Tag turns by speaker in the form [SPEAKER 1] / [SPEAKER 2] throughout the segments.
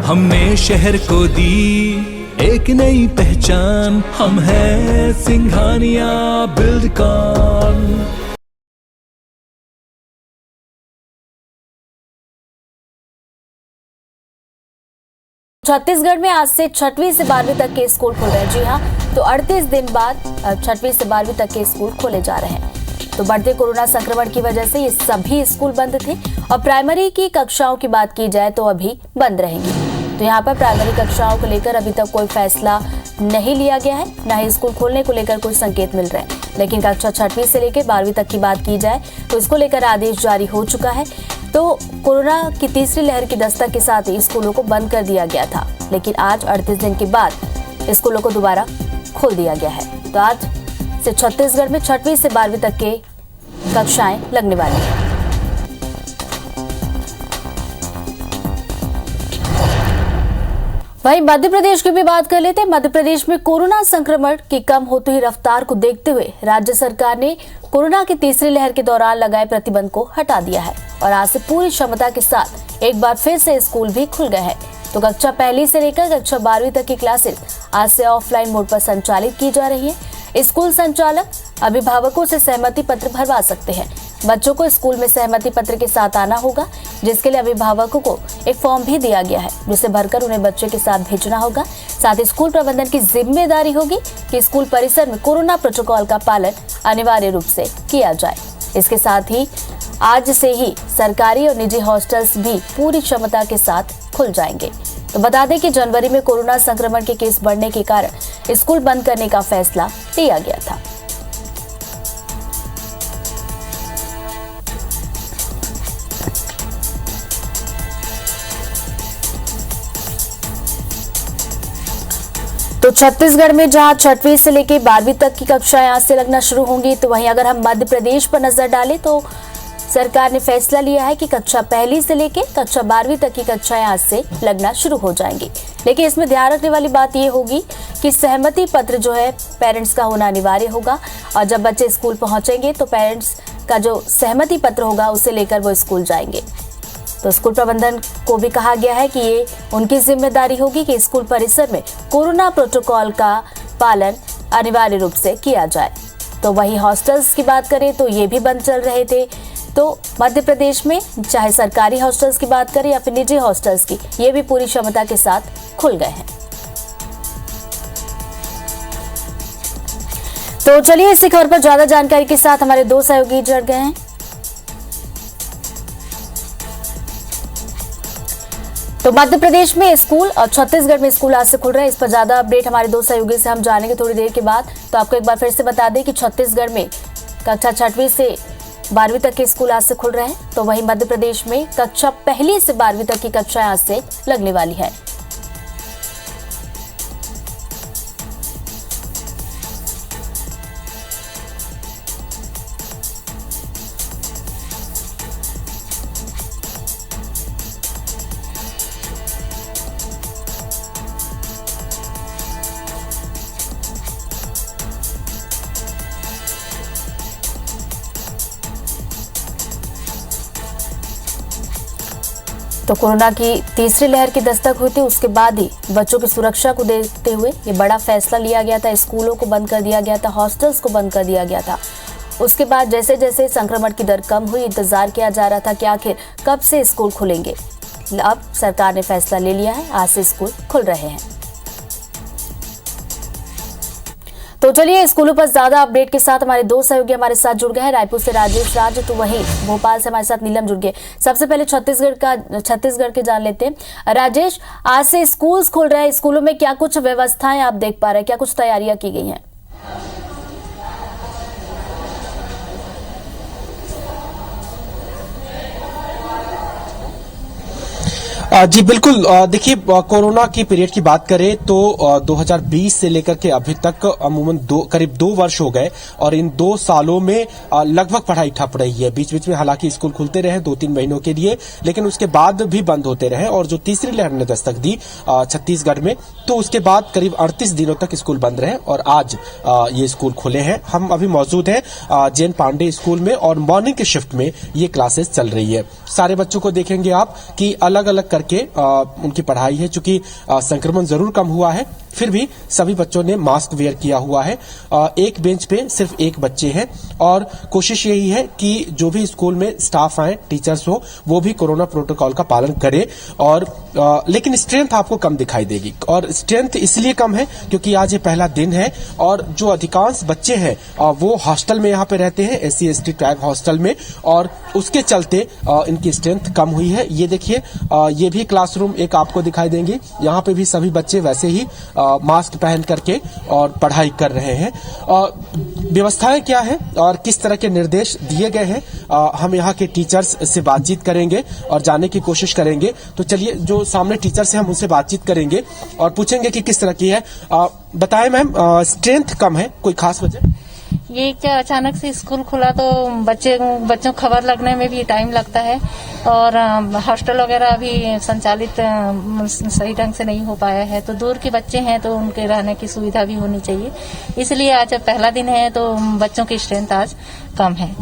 [SPEAKER 1] हमने शहर को दी एक नई पहचान, हम हैं सिंघानिया बिल्डकॉन।
[SPEAKER 2] छत्तीसगढ़ में आज से 6वीं से 12वीं तक के स्कूल खुल रहे हैं। जी हाँ, तो 38 दिन बाद 6वीं से 12वीं तक के स्कूल खोले जा रहे हैं। तो बढ़ते कोरोना संक्रमण की वजह से ये सभी स्कूल बंद थे और प्राइमरी की कक्षाओं की बात की जाए तो अभी बंद रहेंगी। तो यहाँ पर प्राइमरी कक्षाओं को लेकर अभी तक कोई फैसला नहीं लिया गया है, न ही स्कूल खोलने को लेकर कोई संकेत मिल रहे हैं। लेकिन कक्षा 6वीं से लेकर 12वीं तक की बात की जाए तो इसको लेकर आदेश जारी हो चुका है। तो कोरोना की तीसरी लहर की दस्तक के साथ ही स्कूलों को बंद कर दिया गया था, लेकिन आज 38 दिन के बाद स्कूलों को दोबारा खोल दिया गया है। तो आज से छत्तीसगढ़ में 6वीं से 12वीं तक के कक्षाएं लगने वाली हैं। वहीं मध्य प्रदेश की भी बात कर लेते हैं। मध्य प्रदेश में कोरोना संक्रमण की कम होती हुई रफ्तार को देखते हुए राज्य सरकार ने कोरोना की तीसरी लहर के दौरान लगाए प्रतिबंध को हटा दिया है और आज से पूरी क्षमता के साथ एक बार फिर से स्कूल भी खुल गए हैं। तो कक्षा 1 से लेकर कक्षा 12वीं तक की क्लासेस आज से ऑफलाइन मोड पर संचालित की जा रही है। स्कूल संचालक अभिभावकों से सहमति पत्र भरवा सकते हैं। बच्चों को स्कूल में सहमति पत्र के साथ आना होगा, जिसके लिए अभिभावकों को एक फॉर्म भी दिया गया है, जिसे भरकर उन्हें बच्चे के साथ भेजना होगा। साथ ही स्कूल प्रबंधन की जिम्मेदारी होगी कि स्कूल परिसर में कोरोना प्रोटोकॉल का पालन अनिवार्य रूप से किया जाए। इसके साथ ही आज से ही सरकारी और निजी हॉस्टल्स भी पूरी क्षमता के साथ खुल जाएंगे। तो बता दें कि जनवरी में कोरोना संक्रमण के केस बढ़ने के कारण स्कूल बंद करने का फैसला लिया गया था। तो छत्तीसगढ़ में जहां 6वीं से लेकर 12वीं तक की कक्षाएं आज से लगना शुरू होंगी, तो वहीं अगर हम मध्य प्रदेश पर नजर डालें तो सरकार ने फैसला लिया है कि कक्षा 1 से लेकर कक्षा 12वीं तक की कक्षाएं आज से लगना शुरू हो जाएंगी। लेकिन इसमें ध्यान रखने वाली बात यह होगी कि सहमति पत्र जो है पेरेंट्स का होना अनिवार्य होगा और जब बच्चे स्कूल पहुंचेंगे तो पेरेंट्स का जो सहमति पत्र होगा उसे लेकर वो स्कूल जाएंगे। तो स्कूल प्रबंधन को भी कहा गया है कि ये उनकी जिम्मेदारी होगी कि स्कूल परिसर में कोरोना प्रोटोकॉल का पालन अनिवार्य रूप से किया जाए। तो वही हॉस्टल्स की बात करें तो ये भी बंद चल रहे थे। तो मध्य प्रदेश में चाहे सरकारी हॉस्टल्स की बात करें या फिर निजी हॉस्टल्स की, ये भी पूरी क्षमता के साथ खुल गए हैं। तो चलिए इसी खबर पर ज्यादा जानकारी के साथ हमारे 2 सहयोगी जुड़ गए हैं। तो मध्य प्रदेश में स्कूल और छत्तीसगढ़ में स्कूल आज से खुल रहे हैं। इस पर ज्यादा अपडेट हमारे 2 सहयोगी से हम जानेंगे थोड़ी देर के बाद। तो आपको एक बार फिर से बता दें कि छत्तीसगढ़ में कक्षा 6वीं से 12वीं तक के स्कूल आज से खुल रहे हैं। तो वहीं मध्य प्रदेश में कक्षा 1 से 12वीं तक की कक्षाएं आज से लगने वाली है। तो कोरोना की तीसरी लहर की दस्तक हुई थी, उसके बाद ही बच्चों की सुरक्षा को देखते हुए ये बड़ा फैसला लिया गया था। स्कूलों को बंद कर दिया गया था, हॉस्टल्स को बंद कर दिया गया था। उसके बाद जैसे जैसे संक्रमण की दर कम हुई, इंतजार किया जा रहा था कि आखिर कब से स्कूल खुलेंगे। अब सरकार ने फैसला ले लिया है, आज से स्कूल खुल रहे हैं। तो चलिए स्कूलों पर ज्यादा अपडेट के साथ हमारे 2 सहयोगी हमारे साथ जुड़ गए हैं। रायपुर से राजेश राज, तो वहीं भोपाल से हमारे साथ नीलम जुड़ गए। सबसे पहले छत्तीसगढ़ के जान लेते हैं। राजेश, आज से स्कूल खुल रहे हैं, स्कूलों में क्या कुछ व्यवस्थाएं आप देख पा रहे हैं, क्या कुछ तैयारियां की गई हैं?
[SPEAKER 3] जी बिल्कुल। देखिए, कोरोना की पीरियड की बात करें तो 2020 से लेकर के अभी तक अमूमन करीब 2 वर्ष हो गए और इन 2 सालों में लगभग पढ़ाई ठप रही है। बीच बीच में हालांकि स्कूल खुलते रहे 2-3 महीनों के लिए, लेकिन उसके बाद भी बंद होते रहे। और जो तीसरी लहर ने दस्तक दी छत्तीसगढ़ में, तो उसके बाद करीब 38 दिनों तक स्कूल बंद रहे और आज ये स्कूल खुले हैं। हम अभी मौजूद हैं जैन पांडे स्कूल में और मॉर्निंग के शिफ्ट में ये क्लासेस चल रही है। सारे बच्चों को देखेंगे आप कि अलग अलग करके उनकी पढ़ाई है। चूंकि संक्रमण जरूर कम हुआ है, फिर भी सभी बच्चों ने मास्क वेयर किया हुआ है। एक बेंच पे सिर्फ एक बच्चे हैं और कोशिश यही है कि जो भी स्कूल में स्टाफ आए, टीचर्स हो, वो भी कोरोना प्रोटोकॉल का पालन करे। और लेकिन स्ट्रेंथ आपको कम दिखाई देगी, और स्ट्रेंथ इसलिए कम है क्योंकि आज ये पहला दिन है और जो अधिकांश बच्चे हैं वो हॉस्टल में यहाँ पे रहते हैं, SC/ST ट्राइब हॉस्टल में, और उसके चलते इनकी स्ट्रेंथ कम हुई है। ये देखिए, ये भी क्लासरूम एक आपको दिखाई देंगे, यहाँ पे भी सभी बच्चे वैसे ही मास्क पहन करके और पढ़ाई कर रहे हैं। व्यवस्थाएं क्या है और किस तरह के निर्देश दिए गए हैं, हम यहाँ के टीचर्स से बातचीत करेंगे और जानने की कोशिश करेंगे। तो चलिए, जो सामने टीचर्स हैं हम उनसे बातचीत करेंगे और पूछेंगे कि किस तरह की है। बताएं मैम, स्ट्रेंथ कम है, कोई खास वजह?
[SPEAKER 4] ये क्या अचानक से स्कूल खुला तो बच्चों खबर लगने में भी टाइम लगता है, और हॉस्टल वगैरह अभी संचालित सही ढंग से नहीं हो पाया है, तो दूर के बच्चे हैं तो उनके रहने की सुविधा भी होनी चाहिए। इसलिए आज पहला दिन है तो बच्चों की स्ट्रेंथ आज कम है।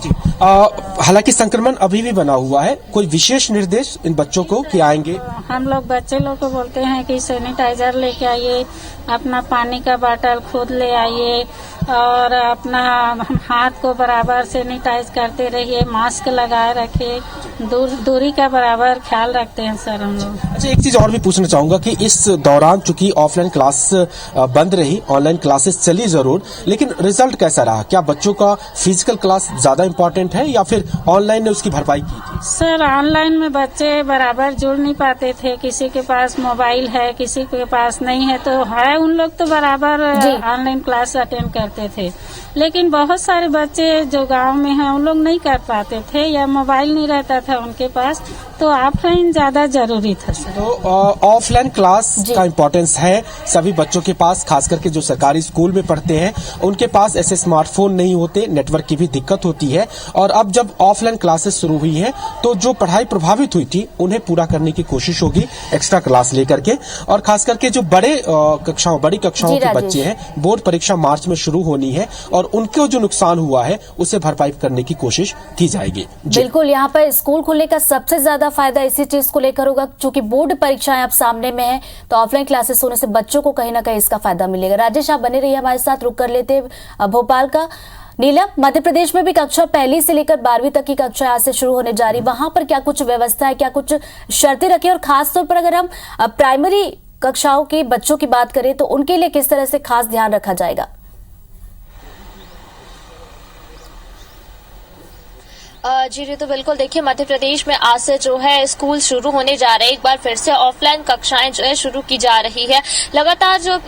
[SPEAKER 3] हालांकि संक्रमण अभी भी बना हुआ है, कोई विशेष निर्देश इन बच्चों को कि आएंगे?
[SPEAKER 5] हम लोग बच्चे लोग को बोलते हैं कि सैनिटाइजर लेके आइए, अपना पानी का बोतल खुद ले आइए और अपना हाथ को बराबर सैनिटाइज करते रहिए, मास्क लगाए रखिए, दूरी का बराबर ख्याल रखते हैं सर हम लोग।
[SPEAKER 3] अच्छा, एक चीज और भी पूछना चाहूंगा कि इस दौरान चूंकि ऑफलाइन क्लास बंद रही, ऑनलाइन क्लासेस चली जरूर, लेकिन रिजल्ट कैसा रहा? क्या बच्चों का फिजिकल क्लास ज्यादा इम्पोर्टेंट है या फिर ऑनलाइन ने उसकी भरपाई की थी?
[SPEAKER 5] सर, ऑनलाइन में बच्चे बराबर जुड़ नहीं पाते थे, किसी के पास मोबाइल है, किसी के पास नहीं है, तो है उन लोग तो बराबर ऑनलाइन क्लास अटेंड करते थे। लेकिन बहुत सारे बच्चे जो गांव में हैं उन लोग नहीं कर पाते थे या मोबाइल नहीं रहता था उनके पास, तो ऑफलाइन ज्यादा जरूरी था सर।
[SPEAKER 3] तो ऑफलाइन क्लास का इम्पोर्टेंस है सभी बच्चों के पास, खास करके जो सरकारी स्कूल में पढ़ते हैं उनके पास ऐसे स्मार्टफोन नहीं होते, नेटवर्क की भी दिक्कत होती है। और अब जब ऑफलाइन क्लासेस शुरू हुई है तो जो पढ़ाई प्रभावित हुई थी उन्हें पूरा करने की कोशिश होगी एक्स्ट्रा क्लास लेकर के। और खास करके जो बड़ी कक्षाओं के बच्चे हैं, बोर्ड परीक्षा मार्च में शुरू होनी है और उनको जो नुकसान हुआ है उसे भरपाई करने की कोशिश की जाएगी।
[SPEAKER 2] बिल्कुल, यहाँ पर स्कूल खुलने का सबसे ज्यादा फायदा इसी चीज को लेकर होगा, चूंकि बोर्ड परीक्षाएं अब सामने में है, तो ऑफलाइन क्लासेस होने से बच्चों को कहीं ना कहीं इसका फायदा मिलेगा। राजेश, आप बने रहिए हमारे साथ। रुक कर लेते भोपाल का। नीलम, मध्य प्रदेश में भी कक्षा 1 से लेकर 12वीं तक की कक्षा आज से शुरू होने जा रही, वहां पर क्या कुछ व्यवस्था है, क्या कुछ शर्तें रखी, और खासतौर पर अगर हम प्राइमरी कक्षाओं के बच्चों की बात करें तो उनके लिए किस तरह से खास ध्यान रखा जाएगा?
[SPEAKER 6] जी तो बिल्कुल, देखिए मध्य प्रदेश में आज से जो है स्कूल शुरू होने जा रहे हैं। एक बार फिर से ऑफलाइन कक्षाएं जो है शुरू की जा रही है। लगातार जो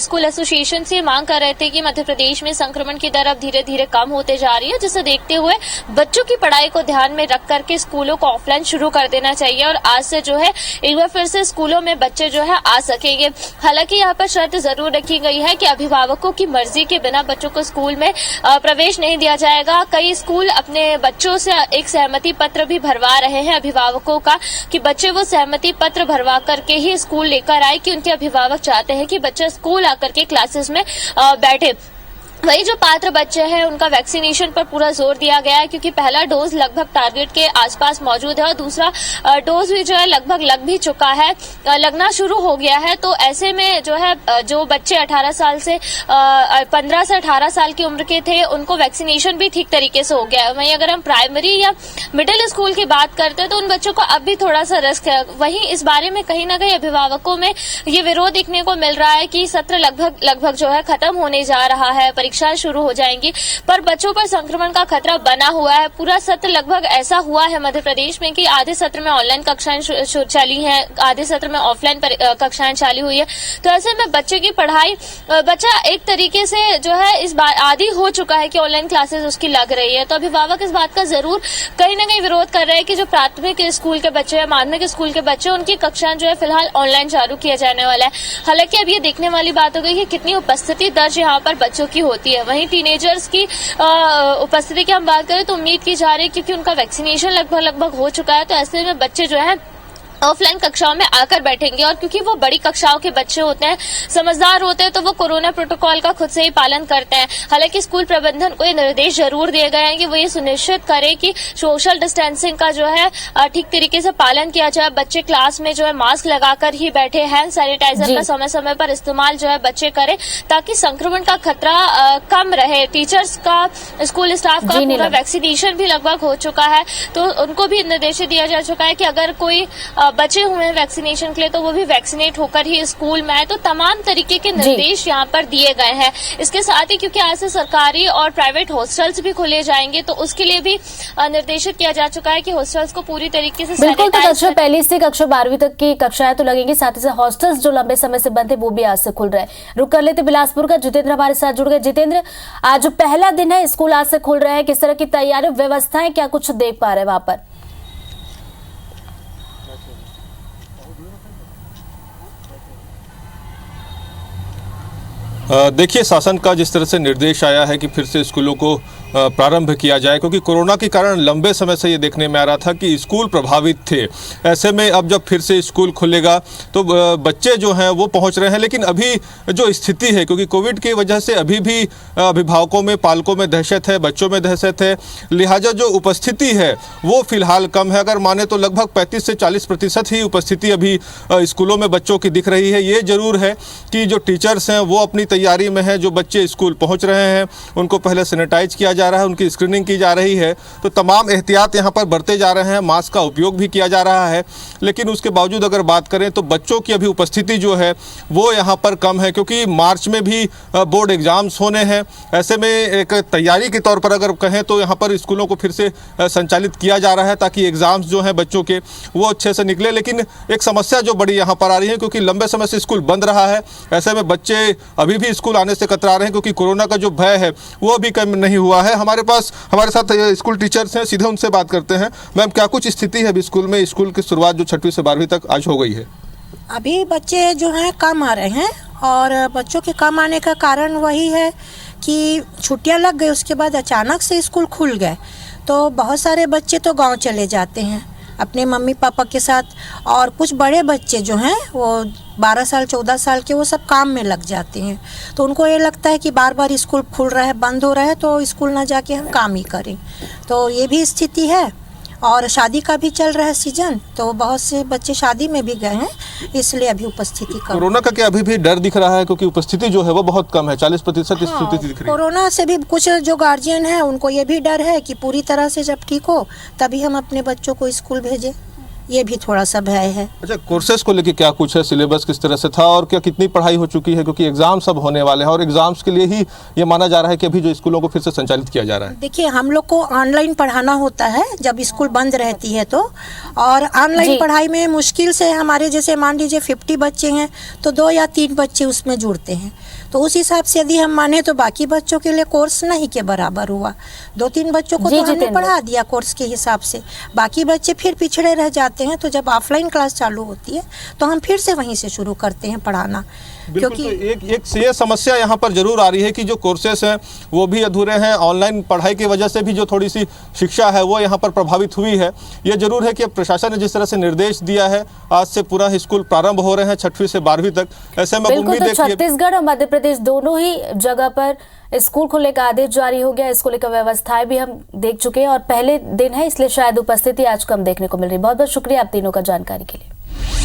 [SPEAKER 6] स्कूल एसोसिएशन से मांग कर रहे थे कि मध्य प्रदेश में संक्रमण की दर अब धीरे धीरे कम होते जा रही है, जिसे देखते हुए बच्चों की पढ़ाई को ध्यान में रख करके स्कूलों को ऑफलाइन शुरू कर देना चाहिए और आज से जो है एक बार फिर से स्कूलों में बच्चे जो है आ सकेंगे। हालांकि यहाँ पर शर्त जरूर रखी गई है कि अभिभावकों की मर्जी के बिना बच्चों को स्कूल में प्रवेश नहीं दिया जाएगा। कई स्कूल अपने बच्चों से एक सहमति पत्र भी भरवा रहे हैं अभिभावकों का कि बच्चे वो सहमति पत्र भरवा करके ही स्कूल लेकर आए, कि उनके अभिभावक चाहते हैं कि बच्चा स्कूल आकर के क्लासेस में बैठे। वही जो पात्र बच्चे हैं उनका वैक्सीनेशन पर पूरा जोर दिया गया है, क्योंकि पहला डोज लगभग टारगेट के आसपास मौजूद है और दूसरा डोज भी जो है लगभग लग भी चुका है, लगना शुरू हो गया है। तो ऐसे में जो है जो बच्चे 15 से 18 साल की उम्र के थे उनको वैक्सीनेशन भी ठीक तरीके से हो गया है। वहीं अगर हम प्राइमरी या मिडिल स्कूल की बात करते हैं तो उन बच्चों को अब भी थोड़ा सा रिस्क है। वहीं इस बारे में कहीं ना कहीं अभिभावकों में ये विरोध देखने को मिल रहा है कि सत्र लगभग जो है खत्म होने जा रहा है, परीक्षाएं शुरू हो जाएंगी, पर बच्चों पर संक्रमण का खतरा बना हुआ है। पूरा सत्र लगभग ऐसा हुआ है मध्य प्रदेश में कि आधे सत्र में ऑनलाइन कक्षाएं चली हैं, आधे सत्र में ऑफलाइन कक्षाएं चालू हुई है। तो ऐसे में बच्चे की पढ़ाई, बच्चा एक तरीके से जो है इस बार आदी हो चुका है कि ऑनलाइन क्लासेस उसकी लग रही है। तो अभिभावक इस बात का जरूर कहीं ना कहीं विरोध कर रहे हैं कि जो प्राथमिक स्कूल के बच्चे हैं, माध्यमिक स्कूल के बच्चे, उनकी कक्षाएं जो है फिलहाल ऑनलाइन चालू किया जाने वाला है। हालांकि अब ये देखने वाली बात हो गई कि कितनी उपस्थिति दर्ज यहाँ पर बच्चों की होती है। वहीं टीनेजर्स की उपस्थिति की हम बात करें तो उम्मीद की जा रही है, क्योंकि उनका वैक्सीनेशन लगभग हो चुका है, तो ऐसे में बच्चे जो है ऑफलाइन कक्षाओं में आकर बैठेंगे। और क्योंकि वो बड़ी कक्षाओं के बच्चे होते हैं, समझदार होते हैं, तो वो कोरोना प्रोटोकॉल का खुद से ही पालन करते हैं। हालांकि स्कूल प्रबंधन को ये निर्देश जरूर दिए गए हैं कि वो ये सुनिश्चित करे कि सोशल डिस्टेंसिंग का जो है ठीक तरीके से पालन किया जाए। बच्चे क्लास में जो है मास्क लगाकर ही बैठे, हैंड सैनिटाइजर का समय समय पर इस्तेमाल जो है बच्चे करें, ताकि संक्रमण का खतरा कम रहे। टीचर्स का, स्कूल स्टाफ का पूरा वैक्सीनेशन भी लगभग हो चुका है, तो उनको भी निर्देश दिया जा चुका है कि अगर कोई बचे हुए हैं वैक्सीनेशन के लिए तो वो भी वैक्सीनेट होकर ही स्कूल में आए। तो तमाम तरीके के निर्देश यहाँ पर दिए गए हैं। इसके साथ ही क्योंकि आज से सरकारी और प्राइवेट हॉस्टल्स भी खोले जाएंगे, तो उसके लिए भी निर्देशित किया जा चुका है कि हॉस्टल्स को पूरी तरीके से
[SPEAKER 2] बिल्कुल। तो कक्षा पहली से कक्षा 12वीं तक की कक्षाएं तो लगेंगी, साथ ही साथ हॉस्टल्स जो लंबे समय से बंद थे वो भी आज से खुल रहे हैं। रुक कर लेते बिलासपुर का, जितेंद्र हमारे साथ जुड़ गए। जितेंद्र, आज पहला दिन है, स्कूल आज से खुल रहे हैं, किस तरह की तैयारी, व्यवस्थाएं क्या कुछ देख पा रहे हैं वहां पर?
[SPEAKER 7] देखिए, शासन का जिस तरह से निर्देश आया है कि फिर से स्कूलों को प्रारंभ किया जाए, क्योंकि कोरोना के कारण लंबे समय से ये देखने में आ रहा था कि स्कूल प्रभावित थे। ऐसे में अब जब फिर से स्कूल खुलेगा तो बच्चे जो हैं वो पहुंच रहे हैं, लेकिन अभी जो स्थिति है, क्योंकि कोविड की वजह से अभी भी अभिभावकों में, पालकों में दहशत है, बच्चों में दहशत है, लिहाजा जो उपस्थिति है वो फिलहाल कम है। अगर माने तो लगभग 35 से 40% ही उपस्थिति अभी स्कूलों में बच्चों की दिख रही है। ये जरूर है कि जो टीचर्स हैं वो अपनी तैयारी में है, जो बच्चे स्कूल पहुँच रहे हैं उनको पहले सैनिटाइज किया जा रहा है, उनकी स्क्रीनिंग की जा रही है, तो तमाम एहतियात यहाँ पर बरते जा रहे हैं, मास्क का उपयोग भी किया जा रहा है। लेकिन उसके बावजूद अगर बात करें तो बच्चों की अभी उपस्थिति जो है वो यहाँ पर कम है, क्योंकि मार्च में भी बोर्ड एग्जाम्स होने हैं। ऐसे में एक तैयारी के तौर पर अगर कहें तो यहाँ पर स्कूलों को फिर से संचालित किया जा रहा है ताकि एग्जाम्स जो हैं बच्चों के वो अच्छे से निकले। लेकिन एक समस्या जो बड़ी यहाँ पर आ रही है, क्योंकि लंबे समय से स्कूल बंद रहा है, ऐसे में बच्चे अभी भी स्कूल आने से कतरा रहे हैं, क्योंकि कोरोना का जो भय है वो अभी कम नहीं हुआ है। हमारे साथ स्कूल टीचर्स हैं, सीधे उनसे बात करते हैं। मैम, क्या कुछ स्थिति है अभी स्कूल में? स्कूल की शुरुआत जो 6वीं से 12वीं तक आज हो गई है,
[SPEAKER 8] अभी बच्चे जो हैं कम आ रहे हैं, और बच्चों के कम आने का कारण वही है कि छुट्टियां लग गई, उसके बाद अचानक से स्कूल खुल गए, तो बहुत सारे बच्चे तो गांव चले जाते हैं अपने मम्मी पापा के साथ, और कुछ बड़े बच्चे जो हैं वो 12 साल 14 साल के, वो सब काम में लग जाते हैं। तो उनको ये लगता है कि बार बार स्कूल खुल रहा है, बंद हो रहा है, तो स्कूल ना जाके हम काम ही करें। तो ये भी स्थिति है, और शादी का भी चल रहा है सीजन, तो बहुत से बच्चे शादी में भी गए हैं, इसलिए अभी उपस्थिति कम।
[SPEAKER 7] कोरोना का क्या अभी भी डर दिख रहा है, क्योंकि उपस्थिति जो है वो बहुत कम है, 40% स्थिति दिख रही है।
[SPEAKER 8] कोरोना से भी कुछ जो गार्जियन है उनको ये भी डर है कि पूरी तरह से जब ठीक हो तभी हम अपने बच्चों को स्कूल भेजें, ये भी थोड़ा सा भय है।
[SPEAKER 7] अच्छा, कोर्सेज को लेके क्या कुछ है, सिलेबस किस तरह से था और क्या कितनी पढ़ाई हो चुकी है, क्योंकि एग्जाम सब होने वाले हैं और एग्जाम्स के लिए ही ये माना जा रहा है कि अभी जो स्कूलों को फिर से संचालित किया जा रहा है?
[SPEAKER 8] देखिए, हम लोग को ऑनलाइन पढ़ाना होता है जब स्कूल बंद रहती है तो, और ऑनलाइन पढ़ाई में मुश्किल से हमारे जैसे मान लीजिए 50 बच्चे हैं तो 2 या 3 बच्चे उसमें जुड़ते हैं, तो उस हिसाब से यदि हम माने तो बाकी बच्चों के लिए कोर्स नहीं के बराबर हुआ। 2-3 बच्चों को तो हमने पढ़ा दिया कोर्स के हिसाब से, बाकी बच्चे फिर पिछड़े रह जाते हैं। तो जब ऑफलाइन क्लास चालू होती है तो हम फिर से वहीं से शुरू करते हैं पढ़ाना, क्योंकि
[SPEAKER 7] तो एक ये समस्या यहाँ पर जरूर आ रही है कि जो कोर्सेस हैं वो भी अधूरे हैं। ऑनलाइन पढ़ाई की वजह से भी जो थोड़ी सी शिक्षा है वो यहाँ पर प्रभावित हुई है। ये जरूर है कि अब प्रशासन ने जिस तरह से निर्देश दिया है, आज से पूरा स्कूल प्रारंभ हो रहे हैं 6वीं से 12वीं तक। ऐसे में उम्मीद है कि
[SPEAKER 2] छत्तीसगढ़ और मध्य प्रदेश दोनों ही जगह पर स्कूल खुलने का आदेश जारी हो गया। इसको लेकर व्यवस्थाएं भी हम देख चुके हैं और पहले दिन है, इसलिए शायद उपस्थिति आज कम देखने को मिल रही है। बहुत बहुत शुक्रिया आप तीनों का जानकारी के लिए।